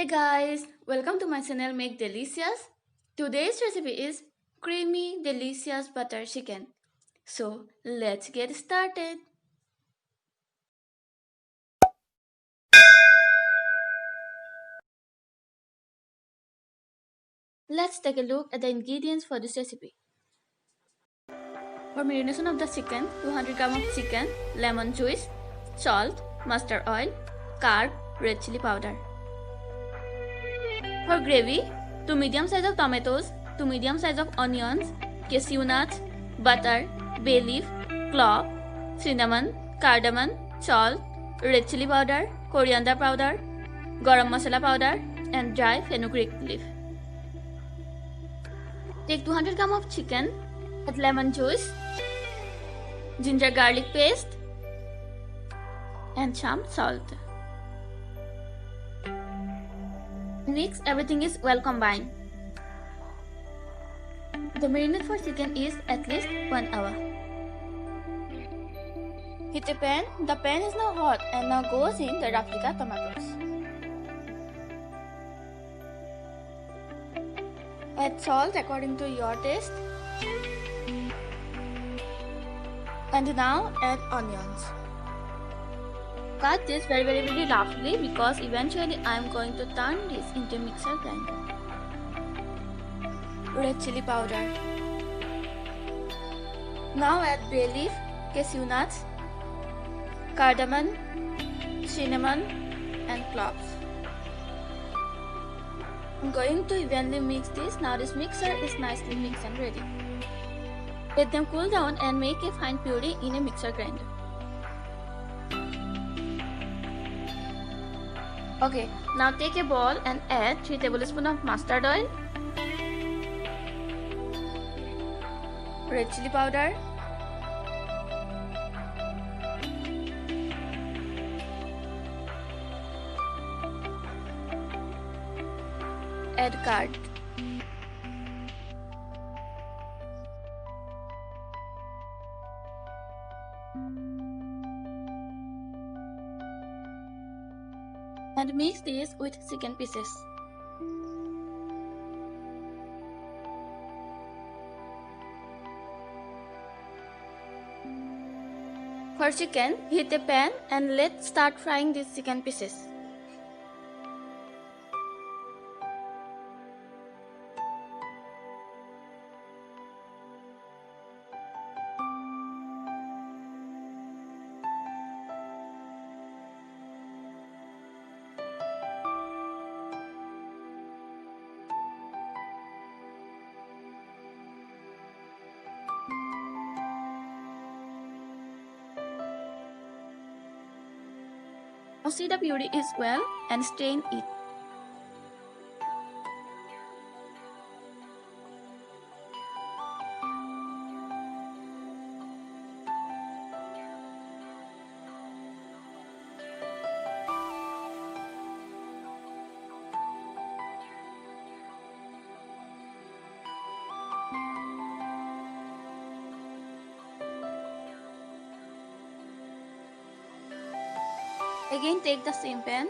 Hey guys, welcome to my channel Make Delicious. Today's recipe is creamy delicious butter chicken. So let's get started. Let's take a look at the ingredients for this recipe. For marination of the chicken, 200 gram of chicken, lemon juice, salt, mustard oil, curd, red chili powder. For gravy, 2 medium size of tomatoes, 2 medium size of onions, cashew nuts, butter, bay leaf, clove, cinnamon, cardamom, salt, red chili powder, coriander powder, garam masala powder, and dry fenugreek leaf. Take 200 gram of chicken, add lemon juice, ginger garlic paste, and some salt. Mix everything is well combined. The marinade for chicken is at least 1 hour. Heat a pan. The pan is now hot and now goes in the roughly cut tomatoes. Add salt according to your taste. And now add onions. Cut this very roughly because eventually I am going to turn this into a mixer grinder. Red chili powder. Now add bay leaf, cashew nuts, cardamom, cinnamon, and cloves. I'm going to evenly mix this. Now this mixer is nicely mixed and ready. Let them cool down and make a fine puree in a mixer grinder. Okay, now take a bowl and add 3 tablespoons of mustard oil, red chili powder, add curd, and mix this with chicken pieces. For chicken, heat a pan and let's start frying these chicken pieces. Now see the puree is well and strain it. Again take the same pan,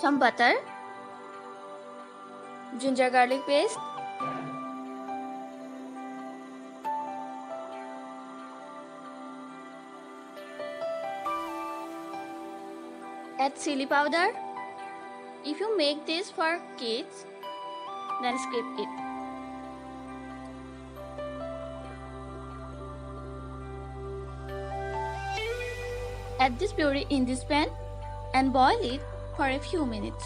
some butter, ginger garlic paste, add chili powder. If you make this for kids, then skip it. Add this puree in this pan and boil it for a few minutes.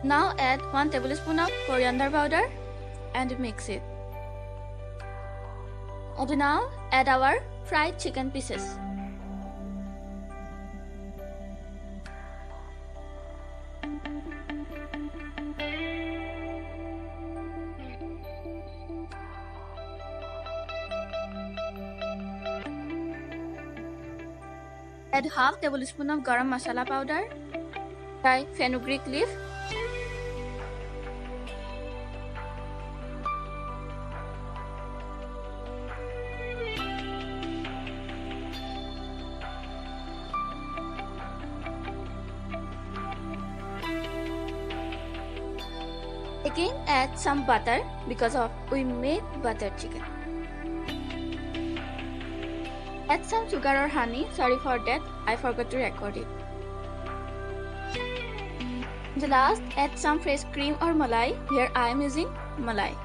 Now add 1 tablespoon of coriander powder and mix it. And now add our fried chicken pieces. Add half tablespoon of garam masala powder. Try fenugreek leaf. Again add some butter because we made butter chicken. Add some sugar or honey. Sorry for that, I forgot to record it. In the last, add some fresh cream or malai. Here I am using malai.